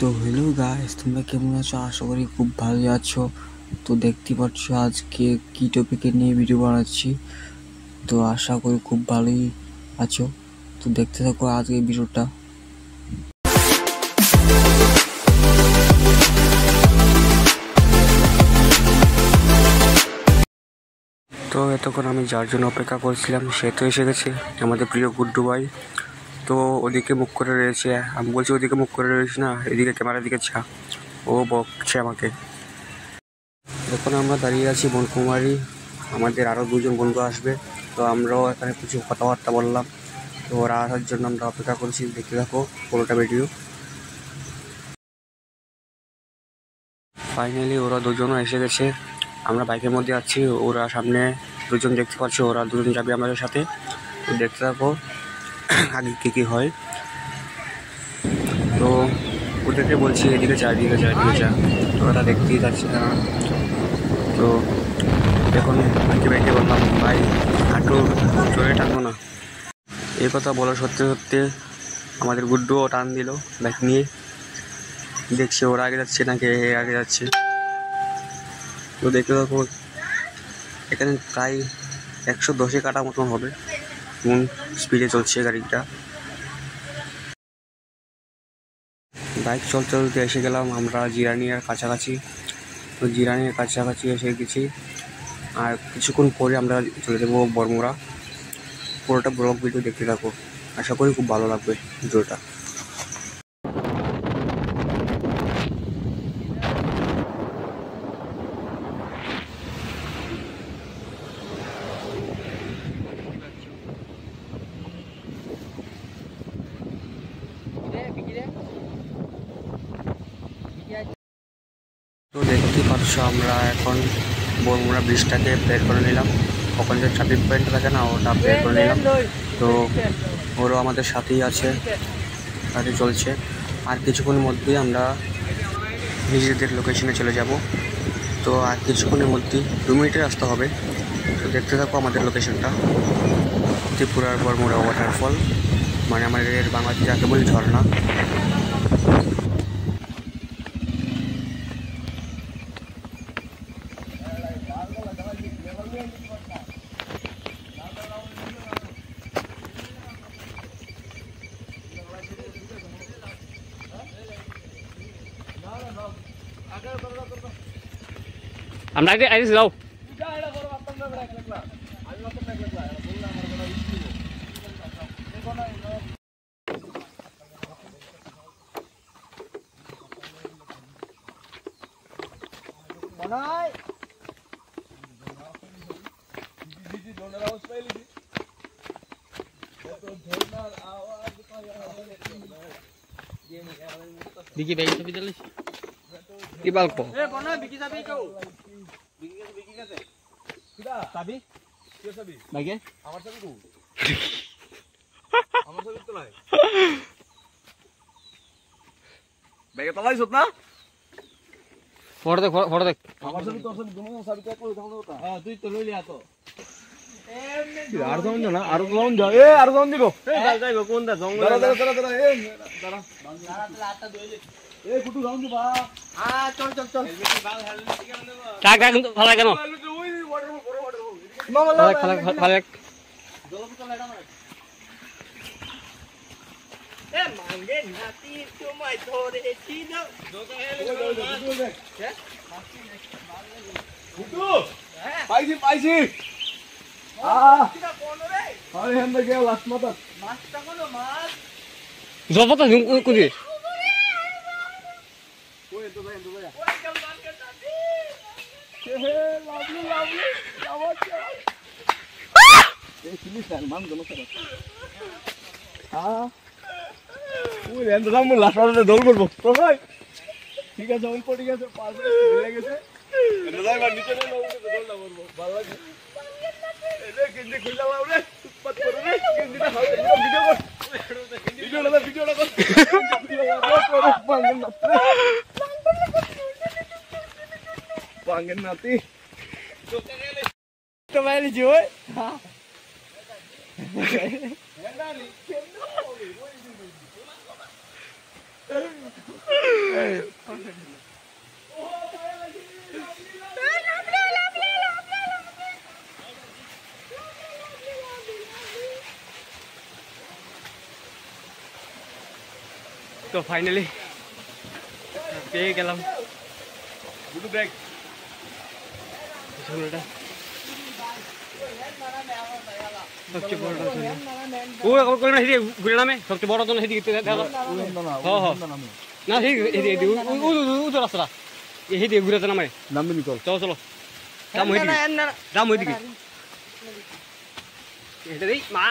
তো hello guys, তোমরা কেমন আছো? আশা করি খুব ভালো আছো। তো দেখতে পাচ্ছ আজকে কি টপিকে নিয়ে ভিডিও বানাচ্ছি। তো আশা করি খুব ভালোই আছো। তো দেখতে থাকো আজকে ভিডিওটা। তো এতক্ষণ আমি যার জন্য অপেক্ষা করছিলাম সে তো এসে গেছে, আমাদের প্রিয় গুড্ডু ভাই। তো ওদিকে মুখ করে রয়েছে, আমি বলছি ওদিকে মুখ করে রয়েছে না, এদিকে ক্যামেরার দিকে ছা। ও বকছে আমাকে। এখন আমরা দাঁড়িয়ে আছি বনকুমারী, আমাদের আরও দুজন বন্ধু আসবে। তো আমরাও এখানে কিছু কথাবার্তা বললাম। তো ওরা আসার জন্য আমরা অপেক্ষা করছি, দেখতে থাকো পুরোটা ভিডিও। ফাইনালি ওরা দুজনও এসে গেছে, আমরা বাইকের মধ্যে আছি, ওরা সামনে দুজন দেখতে পাচ্ছি, ওরা দুজন যাবে আমাদের সাথে। তো দেখতে থাকো আগে কী হয়। তো ওদেরকে বলছি এদিকে যা এদিকে যা এদিকে যা, তো ওরা দেখতেই যাচ্ছে না। তো এখন বাইকে বাইকে বললাম ভাই হাঁটু জোরে টানবো না। এই কথা বলা সত্যি সত্যি আমাদের গুড্ডুও টান দিল বাইক নিয়ে। দেখছি ওরা আগে যাচ্ছে নাকি আগে যাচ্ছে। তো দেখতে থাকো, এখানে প্রায় 110-এ কাটা মতন হবে, এমন স্পিডে চলছে গাড়িটা। বাইক চলতে চলতে এসে গেলাম আমরা জিরানিয়ার কাছাকাছি। তো জিরানিয়ার কাছাকাছি এসে গেছি, আর কিছুক্ষণ পরে আমরা চলে যাবো বরমুড়া। পুরোটা ব্লগ ভিডিও দেখতে থাকো, আশা করি খুব ভালো লাগবে ভিডিওটা। তো দেখতেই পাচ্ছ আমরা এখন বরমুড়া ব্রিজটাকে বের করে নিলাম, ওখানে যে ট্রাফিক পয়েন্ট থাকে না ওটা বের করে নিলাম। তো ওরও আমাদের সাথেই আছে, গাড়ি চলছে। আর কিছুক্ষণের মধ্যেই আমরা নিজেদের লোকেশনে চলে যাব। তো আর কিছুক্ষণের মধ্যেই 2 মিনিটের রাস্তা হবে। তো দেখতে থাকো আমাদের লোকেশনটা, ত্রিপুরার বরমুড়া ওয়াটারফল, মানে আমাদের বাংলাদেশে যাকে বলি ঝর্ণা। আমরা আগে আইস যাও বিকি ভাই ছবি দিলিস কি গল্প এ বনা বিকি যাবি কেউ বিকি গেছে কিডা চাবি কি চাবি ভাইকে আমার চাবি কো আমার চাবি তো নাই ভাইকে তলাইছত না ফটো দেখ আমার চাবি তোর চাবি দুনো চাবি কে কই দাও না হ্যাঁ তুই তো লইলি আতো আর যাও না আর যাও যা এ আর যাও দিব এ যাইব কোন দা জঙ্গল দাঁড়া এ দাঁড়া আটা দইলে এ কুটু যাও দিবা চল টাক কিন্তু ভালো কেন ভালো এ মাঙ্গে নাতি তোমায় ধরেছি না কুটু পাইছি আরে হেন দে গেল লাস্ট মাছটা কোন মাছ জবতা কুদি ওই তো ভাই ওই কেন মান কে দাদি হে লাভলি লাভলি এই চিনি স্যার মান দম স্যার ওই হেন দাম লাস্টে দল করব তো ভাই ঠিক আছে ওই পড়ে গেছে পাঁচ মিনিট গেছে দাদা এবার নিচে না দল না করব ভালো লাগে এলে কিন্দি খুইলা লাউরে পত করে রে কিন্দিটা হাল ভিডিও কর পাঙ্গেন নাতি তো বাইরে জোয় তো ফাইনালি পেয়ে গেলাম ঘুরে নামে সবচেয়ে বড় তো সেদিকে না রাস্তা এইদিকে ঘুরে নামে নামবে নিকল চলো চলো রাম ওইদিকে এটা দিই মা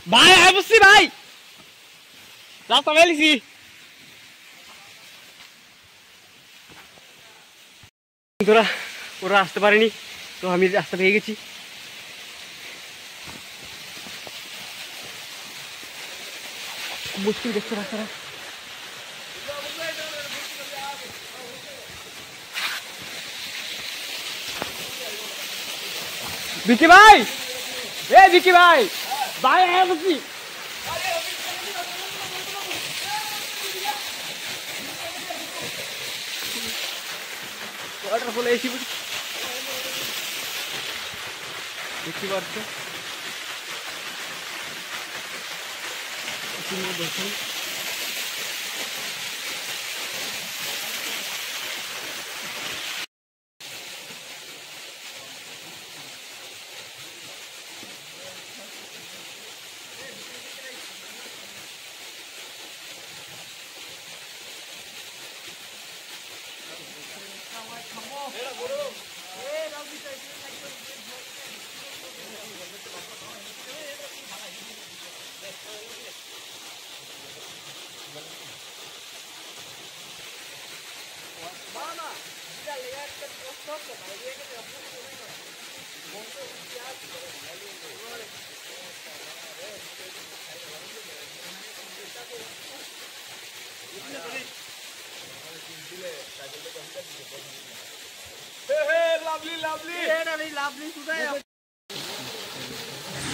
ভাই আয় বসছি ভাই রাস্তা বেরিয়েছি ওরা আসতে পারেনি তো আমি রাস্তা পেয়ে গেছি মুশকিল দেখছো রাস্তাটা বিকি ভাই বিকি ভাই ভাই আয় বসছি ওয়াটারফল এসি দেখতে পাচ্ছ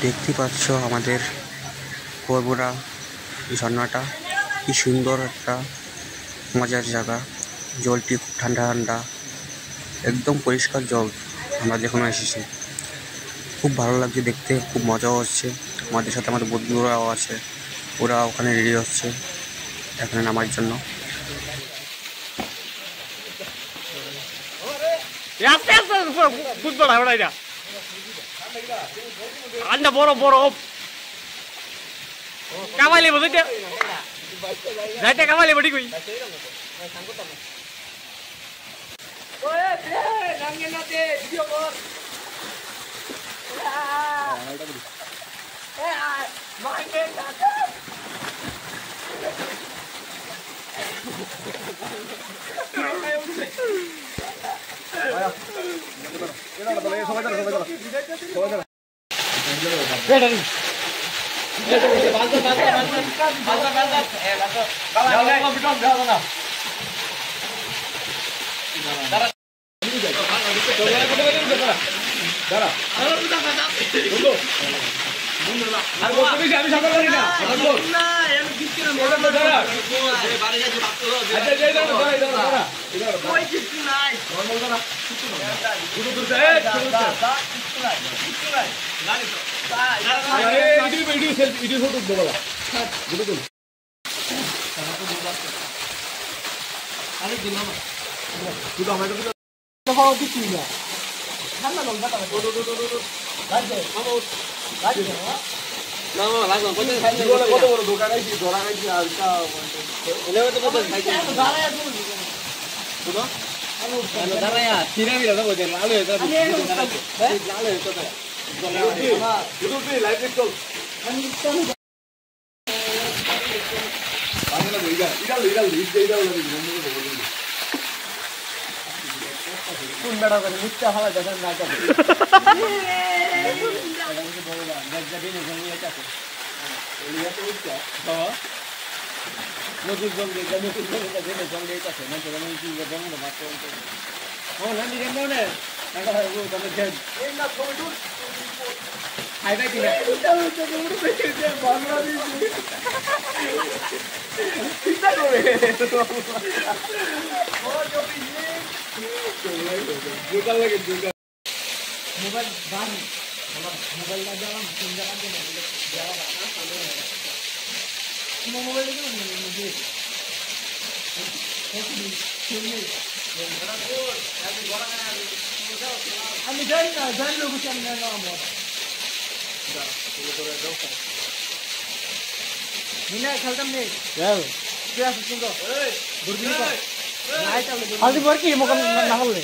দেখতে পাচ্ছ আমাদের বরবরা ঝর্ণাটা কি সুন্দর একটা মজার জায়গা জলটি খুব ঠান্ডা ঠান্ডা একদম পরিষ্কার জল আমরা যখন এসেছি খুব ভালো লাগছে দেখতে খুব মজাও হচ্ছে আমাদের সাথে আমাদের বন্ধুরাও আছে ওরা ওখানে রেডি হচ্ছে এখানে নামার জন্য ঠান্ডা বড় বড় কামাইলে বুঝতে যাইতে কামাইলে বড়ি কই মজুর জঙ্গল মজুর জঙ্গল দেবে জঙ্গল এটা আছে না তো আমি কি জঙ্গল মাত্র হ্যাঁ না দিবেন না এটা হয় ও তুমি দেন এই না ছবি হাই ভাই দিনা এটা বাংলা দিছি চিন্তা করে ও জপি জোকা লাগে জোকা মোবাইল বান মোবাইল না যাওয়া ফোন যাওয়া যাওয়া না মোবাইল দেখো মুঝে আমি জানি না জানলো কিছু আমি না আমার মিনা খেলতাম নেই তুই আসিস কিন্তু দূরবীন হালদি পর কি মোকাম না হলে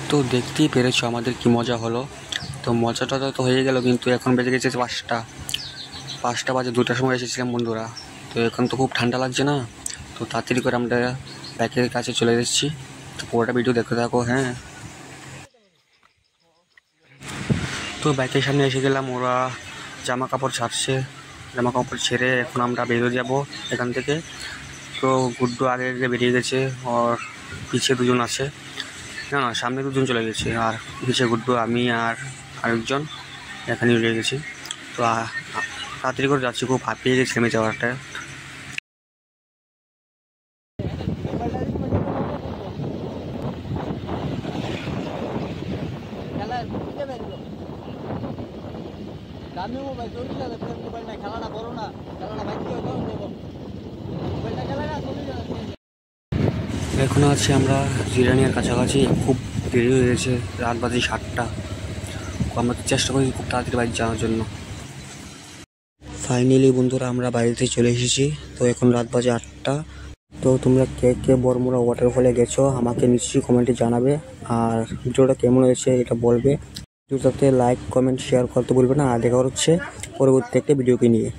তো দেখতেই পেরেছো আমাদের কি মজা হলো। তো মজাটা তো হয়ে গেল, কিন্তু এখন বেজে গেছে 5টা বাজে, 2টার সময় এসেছিলাম বন্ধুরা। তো এখন তো খুব ঠান্ডা লাগছে না, তো তাড়াতাড়ি করে আমরা ব্যাকের কাছে চলে এসেছি। তো পুরোটা ভিডিও দেখতে থাকো। হ্যাঁ, তো ব্যাকের সামনে এসে গেলাম, ওরা জামা কাপড় ছাড়ছে। জামা কাপড় ছেড়ে এখন আমরা বেরিয়ে যাব এখান থেকে। তো গুড্ডু আগে আগে বেরিয়ে গেছে, ওর পিছিয়ে 2জন আছে, না সামনে 2জন চলে গেছে, আর পিছিয়ে গুড্ডু, আমি আর আরেকজন এখানে রয়ে গেছি। তো তাড়াতাড়ি করে যাচ্ছি, খুব হাঁপিয়ে গেছি থেমে যাওয়াটা। দামি মোবাইল চলে যাবে, মোবাইল না খেলাটা বড় না, খেলাটা বাইক দিয়ে দেবো মোবাইলটা খেলা না চলে যাবে। এখন আছি আমরা জিরানিয়ার কাছাকাছি, খুব দেরি হয়ে গেছে, রাত বাজে 7টা। আমরা চেষ্টা করি খুব তাড়াতাড়ি বাইক যাওয়ার জন্য। ফাইনালি বন্ধুরা আমরা বাড়িতে চলে এসেছি। তো এখন রাত বাজে 8টা। তো তোমরা কে কে বরমুড়া ওয়াটারফলে গেছো আমাকে নিশ্চয়ই কমেন্টে জানাবে, আর ভিডিওটা কেমন হয়েছে এটা বলবে। ভিডিওটাতে লাইক কমেন্ট শেয়ার করতে ভুলবে না। আর দেখা হচ্ছে পরবর্তী একটা ভিডিওকে নিয়ে।